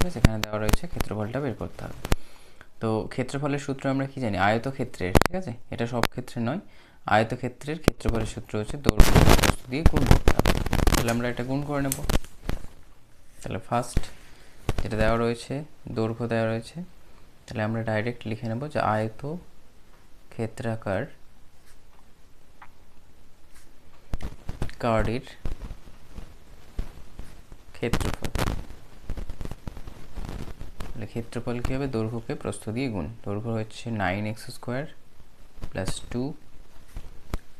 ঠিক আছে, এখানে দেওয়া রয়েছে, ক্ষেত্রফলটা বের করতে হবে। তো ক্ষেত্রফলের সূত্র আমরা কি জানি, আয়তক্ষেত্রের, ঠিক আছে, এটা সব ক্ষেত্রে নয়, আয়তক্ষেত্রের ক্ষেত্রফলের সূত্র হচ্ছে দৈর্ঘ্য প্রস্থ দিয়ে গুণ করতে হবে। তাহলে আমরা এটা গুণ করে নেব। তাহলে ফার্স্ট যেটা দেওয়া রয়েছে, দৈর্ঘ্য দেওয়া রয়েছে, তাহলে আমরা ডাইরেক্ট লিখে নেব যে আয়ত ক্ষেত্রাকার কার্ডের ক্ষেত্রফল। তাহলে ক্ষেত্রফল কী হবে, দৈর্ঘ্যকে প্রস্থ দিয়ে গুণ। দৈর্ঘ্য হচ্ছে 9x² প্লাস 2,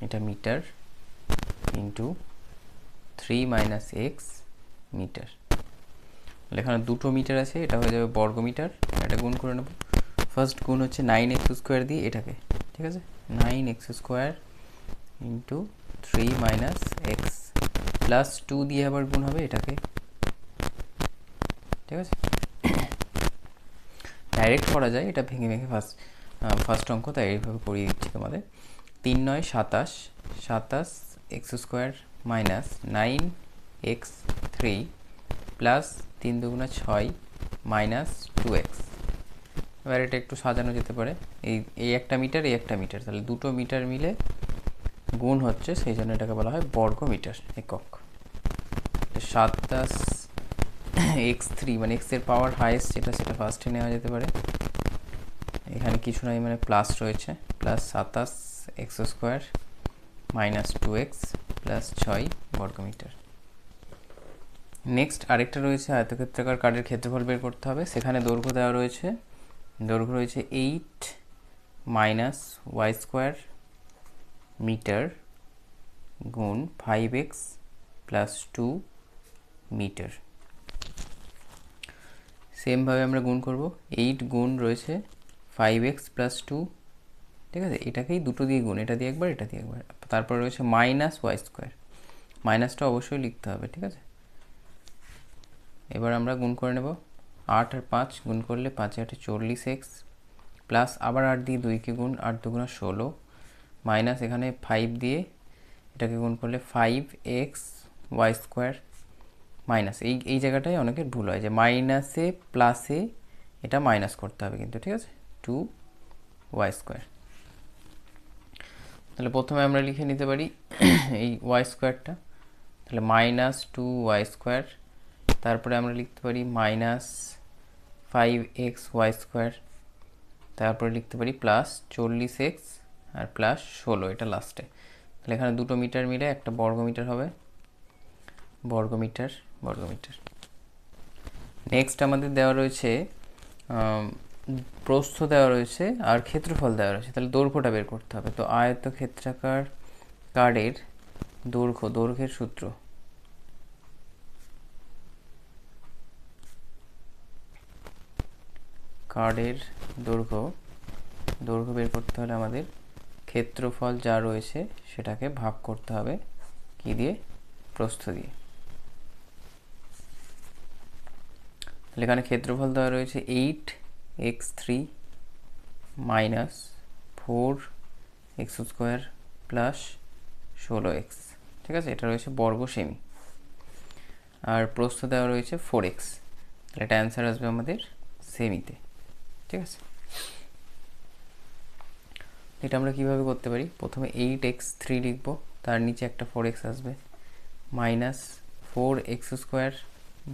এটা metre, into 3 minus x metre. এখানে দুটো মিটার আছে, এটা হয়ে যাবে বর্গ মিটার, এটা গুণ করে নেব। ফার্স্ট গুণ হচ্ছে 9x² দিয়ে এটাকে, ঠিক আছে, 9x² into 3 minus x plus 2 দিয়ে আবার গুণ হবে এটাকে, ঠিক আছে। ডাইরেক্ট করা যায়, এটা ভেঙে ভেঙে ফার্স্ট অঙ্ক, তাই এইভাবে করিয়ে দিচ্ছি তোমাদের। 3 9 27, 27x² minus 9x3 plus 3 2 6 minus 2x। এবার এটা একটু সাজানো যেতে পারে, এই একটা মিটার, এই একটা মিটার, তাহলে দুটো মিটার মিলে গুণ হচ্ছে, সেই জন্য এটাকে বলা হয় বর্গ মিটার একক। 27x3 মানে x এর পাওয়ার হাইয়েস্ট যেটা, সেটা ফার্স্টে নেওয়া যেতে পারে, এখানে কিছু নাই মানে প্লাস রয়েছে, plus 27x² minus 2x plus 6 বর্গমিটার। নেক্সট আরেকটা রয়েছে আয়তক্ষেত্রাকার কার্ডের ক্ষেত্রফল বের করতে হবে। সেখানে দৈর্ঘ্য দেওয়া রয়েছে, দৈর্ঘ্য রয়েছে 8 মাইনাস y² মিটার গুণ 5x প্লাস 2 মিটার। সেমভাবে আমরা গুণ করব, 8 গুণ রয়েছে 5x প্লাস 2, ঠিক আছে, এটাকেই দুটো দিয়ে গুণ, এটা দিয়ে একবার, এটা দিয়ে একবার। তারপর রয়েছে মাইনাস y², মাইনাসটা অবশ্যই লিখতে হবে, ঠিক আছে। এবার আমরা গুণ করে নেব, 8 আর 5 গুণ করলে 5 8 40x প্লাস আবার 8 দিয়ে 2কে গুণ, 8 2 16 মাইনাস এখানে 5 দিয়ে এটাকে গুণ করলে 5x y² মাইনাস, এই জায়গাটায় অনেকের ভুল হয় যে মাইনাসে প্লাসে এটা মাইনাস করতে হবে কিন্তু, ঠিক আছে, 2y²। তাহলে প্রথমে আমরা লিখে নিতে পারি এই y²টা, তাহলে মাইনাস 2y², তারপরে আমরা লিখতে পারি মাইনাস 5xy², তারপরে লিখতে পারি প্লাস 40x আর প্লাস 16, এটা লাস্টে। তাহলে এখানে দুটো মিটার মিলে একটা বর্গমিটার হবে, বর্গমিটার। নেক্সট আমাদের দেওয়া রয়েছে প্রস্থ দেওয়া রয়েছে আর ক্ষেত্রফল দেওয়া রয়েছে, তাহলে দৈর্ঘ্যটা বের করতে হবে। তো আয়তক্ষেত্রাকার কার্ডের দৈর্ঘ্যের সূত্র, কার্ডের দৈর্ঘ্য বের করতে হলে আমাদের ক্ষেত্রফল যা রয়েছে সেটাকে ভাগ করতে হবে কি দিয়ে, প্রস্থ দিয়ে। তাহলে এখানে ক্ষেত্রফল দেওয়া রয়েছে 8x3 minus 4x² plus 16x, ঠিক আছে, এটা রয়েছে বর্গ সেমি। আর প্রস্থ দেওয়া রয়েছে 4x, তাহলে এটা অ্যান্সার আসবে আমাদের সেমিতে, ঠিক আছে। এটা আমরা কিভাবে করতে পারি, প্রথমে 8x3 লিখব, তার নিচে একটা 4x আসবে, মাইনাস 4x²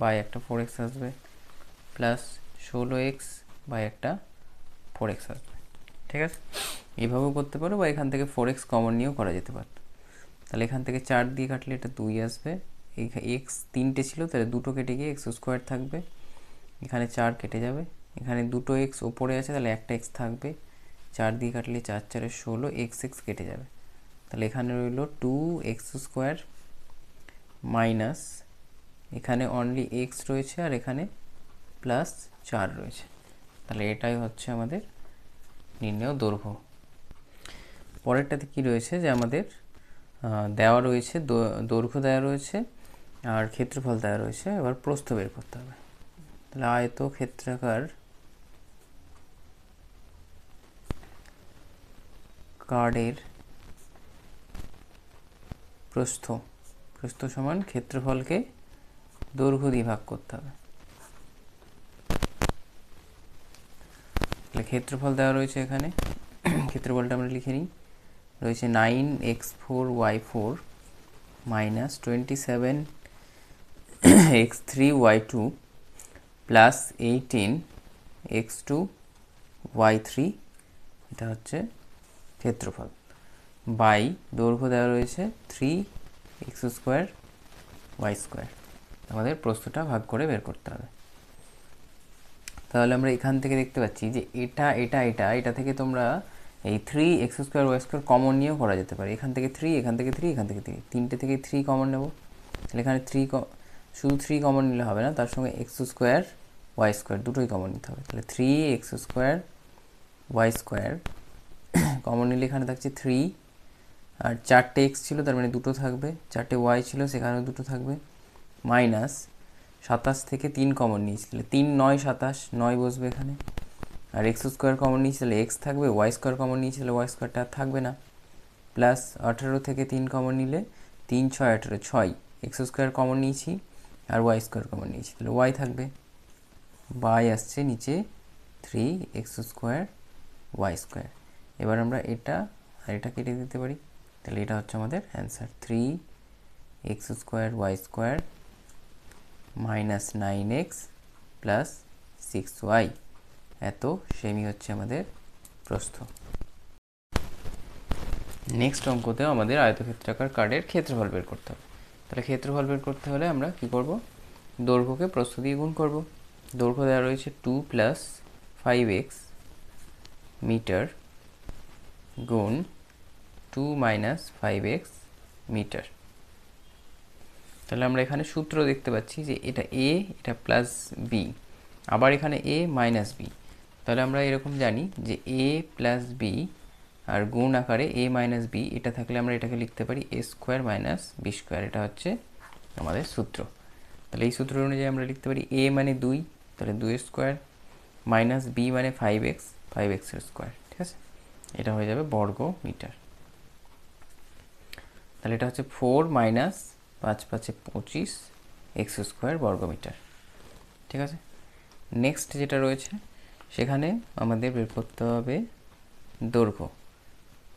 বাই একটা 4x আসবে, প্লাস 16x বাই একটা 4x আসবে, ঠিক আছে। এইভাবেও করতে পারো, বা এখান থেকে 4x কমন নিয়েও করা যেতে পারত। তাহলে এখান থেকে 4 দিয়ে কাটলে এটা 2 আসবে, এই x 3টে ছিল, তাহলে দুটো কেটে গিয়ে x² থাকবে, এখানে 4 কেটে যাবে, এখানে দুটো x ওপরে আছে, তাহলে একটা x থাকবে, 4 দিয়ে কাটলে 4 4 16, x কেটে যাবে, তাহলে এখানে রইল 2x² মাইনাস এখানে অনলি x রয়েছে আর এখানে প্লাস 4 রয়েছে, তাহলে এটাই হচ্ছে আমাদের নির্ণেয় দৈর্ঘ্য। পরেরটাতে কি রয়েছে যে আমাদের দেওয়া রয়েছে, দৈর্ঘ্য দেওয়া রয়েছে আর ক্ষেত্রফল দেওয়া রয়েছে, এবার প্রস্থ বের করতে হবে। তাহলে আয়তক্ষেত্রাকার কার্ডের প্রস্থ সমান ক্ষেত্রফলকে দৈর্ঘ্য দিয়ে ভাগ করতে হবে। তাহলে ক্ষেত্রফল দেওয়া রয়েছে এখানে, ক্ষেত্রফলটা আমরা লিখে নিই, রয়েছে 9x4y4 minus 27x3y2 plus 18x2y3, এটা হচ্ছে ক্ষেত্রফল, বাই দৈর্ঘ্য দেওয়া রয়েছে 3x2y2। আমাদের প্রস্থটা ভাগ করে বের করতে হবে। তাহলে আমরা এখান থেকে দেখতে পাচ্ছি যে এটা থেকে তোমরা এই 3x2y2 কমন নিয়েও করা যেতে পারে। এখান থেকে 3, এখান থেকে 3, এখান থেকে 3, তিনটে থেকে 3 কমন নেব। তাহলে এখানে শুধু 3 কমন নিলে হবে না, তার সঙ্গে x2y2 দুটোই কমন নিতে হবে। তাহলে 3x2y2 কমন নিলে এখানে থাকছে 3, আর 4টে x ছিল তার মানে দুটো থাকবে, 4টে y ছিল সেখানেও দুটো থাকবে, মাইনাস 27 থেকে 3 কমন নিয়েছি, তাহলে 3 9 27, 9 বসবে এখানে, আর x2 কমন নিয়েছি তাহলে x থাকবে, y2 কমন নিয়েছি তাহলে y2টা থাকবে না, প্লাস 18 থেকে 3 কমন নিলে 3 6 18, 6, x2 কমন নিয়েছি আর y2 কমন নিয়েছি তাহলে y থাকবে, বাই আসছে নিচে 3x2y2। এবার আমরা এটা আর এটা কেটে দিতে পারি, তাহলে এটা হচ্ছে আমাদের answer, 3x2y2 minus 9x plus 6y, এত সেমি হচ্ছে আমাদের প্রস্থ। নেক্সট অঙ্কতেও আমাদের আয়তক্ষেত্রাকার কার্ডের ক্ষেত্রফল বের করতে হবে। তাহলে ক্ষেত্রফল বের করতে হলে আমরা কি করব, দৈর্ঘ্যকে প্রস্থ দিয়ে গুণ করব। দৈর্ঘ্য দেওয়া রয়েছে 2 + 5x মিটার গুণ 2 - 5x মিটার। তাহলে আমরা এখানে সূত্র দেখতে পাচ্ছি যে এটা a, এটা প্লাস b, আবার এখানে a মাইনাস b। তাহলে আমরা এরকম জানি যে a প্লাস b আর গুণ আকারে a মাইনাস b, এটা থাকলে আমরা এটাকে লিখতে পারি a square minus b square, এটা হচ্ছে আমাদের সূত্র। তাহলে এই সূত্র অনুযায়ী আমরা লিখতে পারি a মানে 2, তাহলে 2 স্কোয়ার, মাইনাস b মানে 5x, 5x স্কোয়ার, ঠিক আছে, এটা হয়ে যাবে বর্গ মিটার। তাহলে এটা হচ্ছে 4 মাইনাস 5 5 25 x স্কোয়ার বর্গ মিটার, ঠিক আছে। নেক্সট যেটা রয়েছে সেখানে আমাদের বের করতে হবে দৈর্ঘ্য।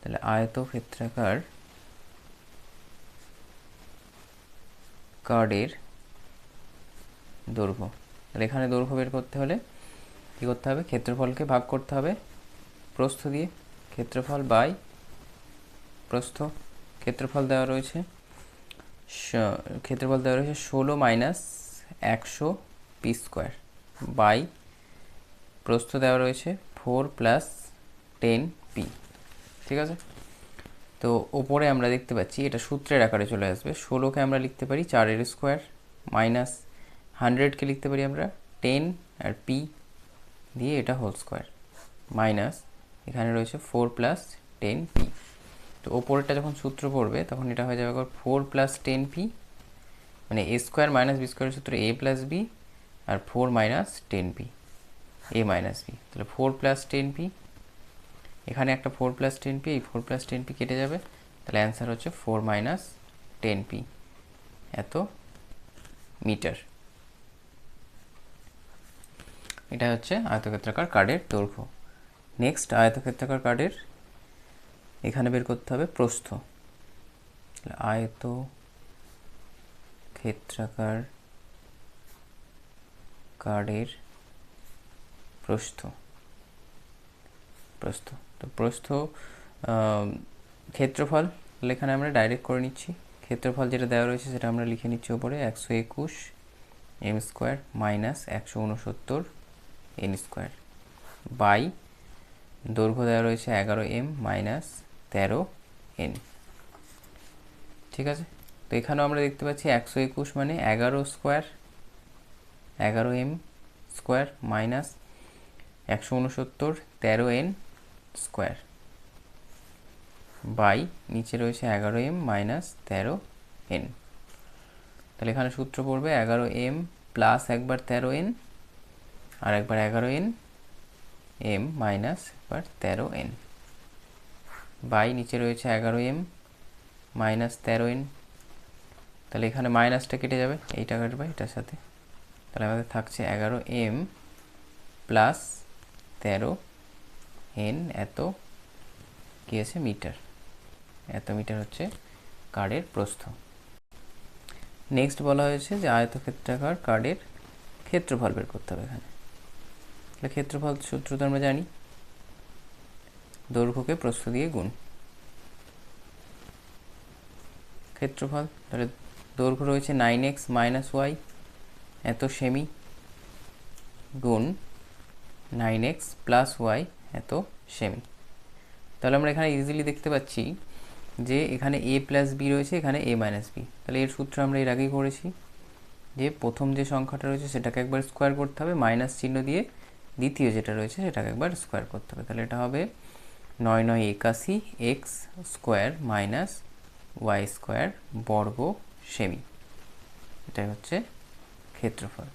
তাহলে আয়তক্ষেত্রাকার কার্ডের দৈর্ঘ্য। তাহলে এখানে দৈর্ঘ্য বের করতে হলে কী করতে হবে, ক্ষেত্রফলকে ভাগ করতে হবে প্রস্থ দিয়ে, ক্ষেত্রফল বাই প্রস্থ। ক্ষেত্রফল দেওয়া রয়েছে 16 মাইনাস 100 পি স্কোয়ার বাই প্রস্থ দেওয়া রয়েছে 4 + 10 পি, ঠিক আছে। তো ওপরে আমরা দেখতে পাচ্ছি এটা সূত্রের আকারে চলে আসবে। 16কে আমরা লিখতে পারি 4 স্কোয়ার, মাইনাস 100কে লিখতে পারি আমরা 10 আর পি দিয়ে এটা হোল স্কোয়ার, মাইনাস এখানে রয়েছে 4 + 10 পি। তো ওপরেরটা যখন সূত্র পড়বে তখন এটা হয়ে যাবে 4 + 10 পি, মানে a স্কোয়ার মাইনাস বি স্কোয়ারের সূত্র a + b, আর 4 - 10 পি, a - b, তাহলে 4 + 10 পি, এখানে একটা 4 + 10 পি, এই 4 + 10 পি কেটে যাবে, তাহলে অ্যান্সার হচ্ছে 4 - 10 পি, এত মিটার। এটা হচ্ছে আয়তক্ষেত্রাকার কার্ডের দৈর্ঘ্য। নেক্সট আয়তক্ষেত্রাকার কার্ডের এখানে বের করতে হবে প্রস্থ। আয়তক্ষেত্রাকার কার্ডের প্রস্থ, তো প্রস্থ ক্ষেত্রফল, তাহলে এখানে আমরা ডাইরেক্ট করে নিচ্ছি। ক্ষেত্রফল যেটা দেওয়া রয়েছে সেটা আমরা লিখে নিচ্ছি ওপরে 121 m square minus 169 n square by দৈর্ঘ্য দেওয়া রয়েছে 11 m মাইনাস 13 n, ঠিক আছে। তো এখানেও আমরা দেখতে পাচ্ছি 121 মানে 11 square, 11 m square minus 169 13 n square by নিচে রয়েছে 11 m মাইনাস 13 n। তাহলে এখানে সূত্র পড়বে 11 m প্লাস একবার 13 n আর একবার 11 n m মাইনাস একবার 13 n বাই নিচে রয়েছে 11 m মাইনাস 13 n। তাহলে এখানে মাইনাসটা কেটে যাবে, এইটা কাটবে এটার সাথে, তাহলে আমাদের থাকছে 11 m প্লাস 13 এন এত কি আছে মিটার, এত মিটার হচ্ছে কার্ডের প্রস্থ। নেক্সট বলা হয়েছে যে আয়তক্ষেত্রাকার কার্ডের ক্ষেত্রফল বের করতে হবে। এখানে তাহলে ক্ষেত্রফল সূত্র তো আমরা জানি, দৈর্ঘ্যকে প্রস্থ দিয়ে গুণ। ক্ষেত্রফল তাহলে দৈর্ঘ্য রয়েছে 9x - y এত সেমি গুণ 9x + y এত সেমি। তাহলে আমরা এখানে ইজিলি দেখতে পাচ্ছি যে এখানে a + b রয়েছে, এখানে a - b। তাহলে এর সূত্র আমরা এর আগেই করেছি যে প্রথম যে সংখ্যাটা রয়েছে সেটাকে একবার স্কোয়ার করতে হবে, মাইনাস চিহ্ন দিয়ে দ্বিতীয় যেটা রয়েছে সেটাকে একবার স্কোয়ার করতে হবে। তাহলে এটা হবে 9 9 81 x² - y² বর্গ সেমি। এটাই হচ্ছে ক্ষেত্রফল।